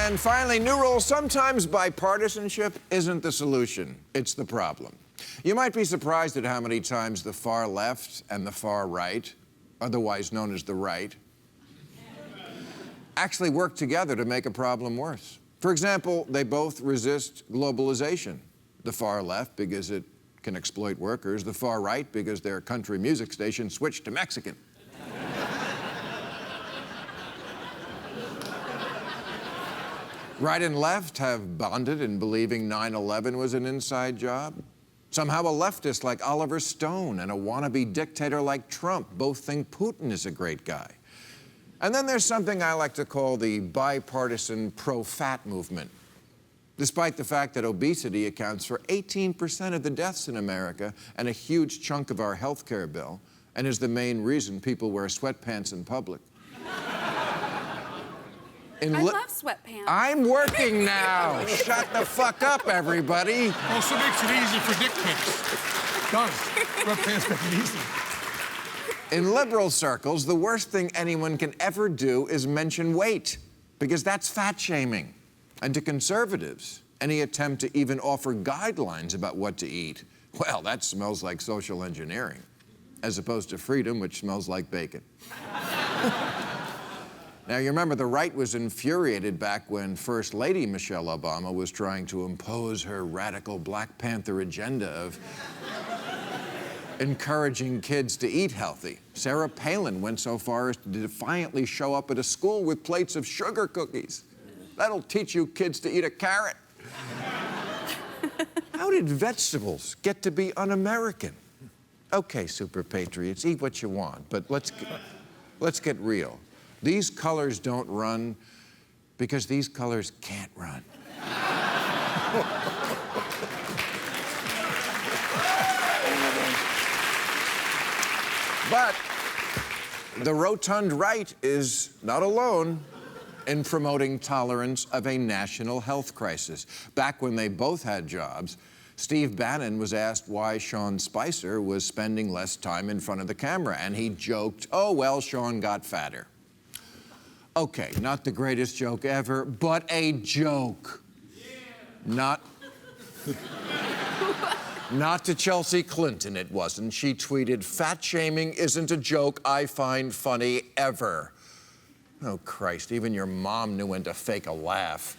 And finally, new rule, sometimes bipartisanship isn't the solution, it's the problem. You might be surprised at how many times the far left and the far right, otherwise known as the right, actually work together to make a problem worse. For example, they both resist globalization. The far left because it can exploit workers, the far right because their country music station switched to Mexican. Right and left have bonded in believing 9/11 was an inside job. Somehow a leftist like Oliver Stone and a wannabe dictator like Trump both think Putin is a great guy. And then there's something I like to call the bipartisan pro-fat movement. Despite the fact that obesity accounts for 18% of the deaths in America and a huge chunk of our health care bill, and is the main reason people wear sweatpants in public. I love sweatpants. I'm working now. Shut the fuck up, everybody. Also makes it easy for dick pics. Done. Sweatpants make it easy. In liberal circles, the worst thing anyone can ever do is mention weight, because that's fat shaming. And to conservatives, any attempt to even offer guidelines about what to eat, well, that smells like social engineering, as opposed to freedom, which smells like bacon. Now, you remember the right was infuriated back when First Lady Michelle Obama was trying to impose her radical Black Panther agenda of encouraging kids to eat healthy. Sarah Palin went so far as to defiantly show up at a school with plates of sugar cookies. That'll teach you kids to eat a carrot. How did vegetables get to be un-American? Okay, super patriots, eat what you want, but let's get real. These colors don't run because these colors can't run. But the rotund right is not alone in promoting tolerance of a national health crisis. Back when they both had jobs, Steve Bannon was asked why Sean Spicer was spending less time in front of the camera, and he joked, "Oh, well, Sean got fatter." Okay, not the greatest joke ever, but a joke. Yeah. Not to Chelsea Clinton, it wasn't. She tweeted, "Fat shaming isn't a joke I find funny ever." Oh, Christ, even your mom knew when to fake a laugh.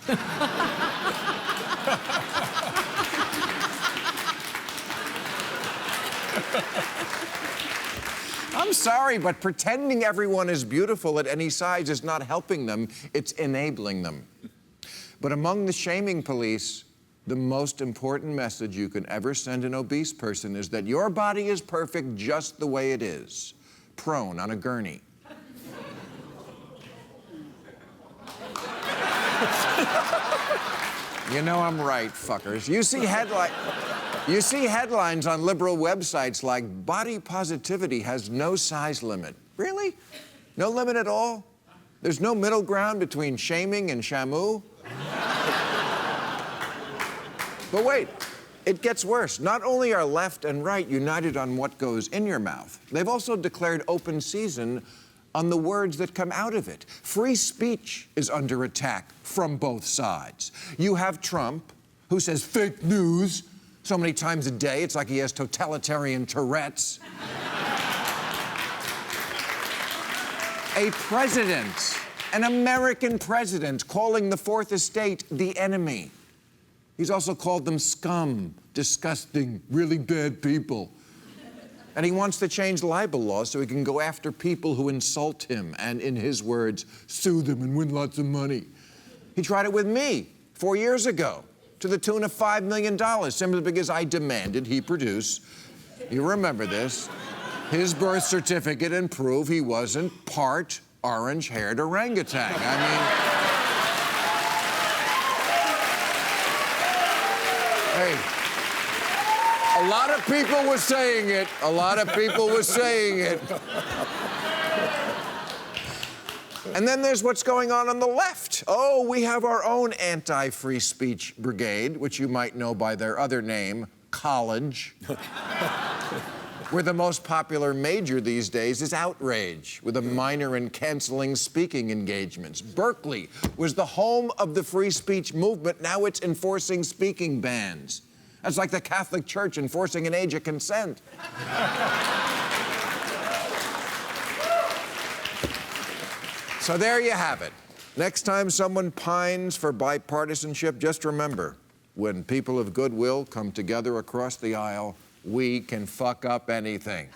I'm sorry, but pretending everyone is beautiful at any size is not helping them, it's enabling them. But among the shaming police, the most important message you can ever send an obese person is that your body is perfect just the way it is, prone on a gurney. You know I'm right, fuckers. You see headlines on liberal websites like, "Body positivity has no size limit." Really? No limit at all? There's no middle ground between shaming and shamu? But wait, it gets worse. Not only are left and right united on what goes in your mouth, they've also declared open season on the words that come out of it. Free speech is under attack from both sides. You have Trump, who says fake news so many times a day, it's like he has totalitarian Tourette's. A president, an American president, calling the Fourth Estate the enemy. He's also called them scum, disgusting, really bad people. And he wants to change libel laws so he can go after people who insult him and, in his words, sue them and win lots of money. He tried it with me 4 years ago to the tune of $5 million, simply because I demanded he produce, you remember this, his birth certificate and prove he wasn't part orange-haired orangutan. Hey. A lot of people were saying it. A lot of people were saying it. And then there's what's going on the left. Oh, we have our own anti-free speech brigade, which you might know by their other name, College. Where the most popular major these days is outrage, with a minor in canceling speaking engagements. Berkeley was the home of the free speech movement. Now it's enforcing speaking bans. That's like the Catholic Church enforcing an age of consent. So there you have it. Next time someone pines for bipartisanship, just remember, when people of goodwill come together across the aisle, we can fuck up anything.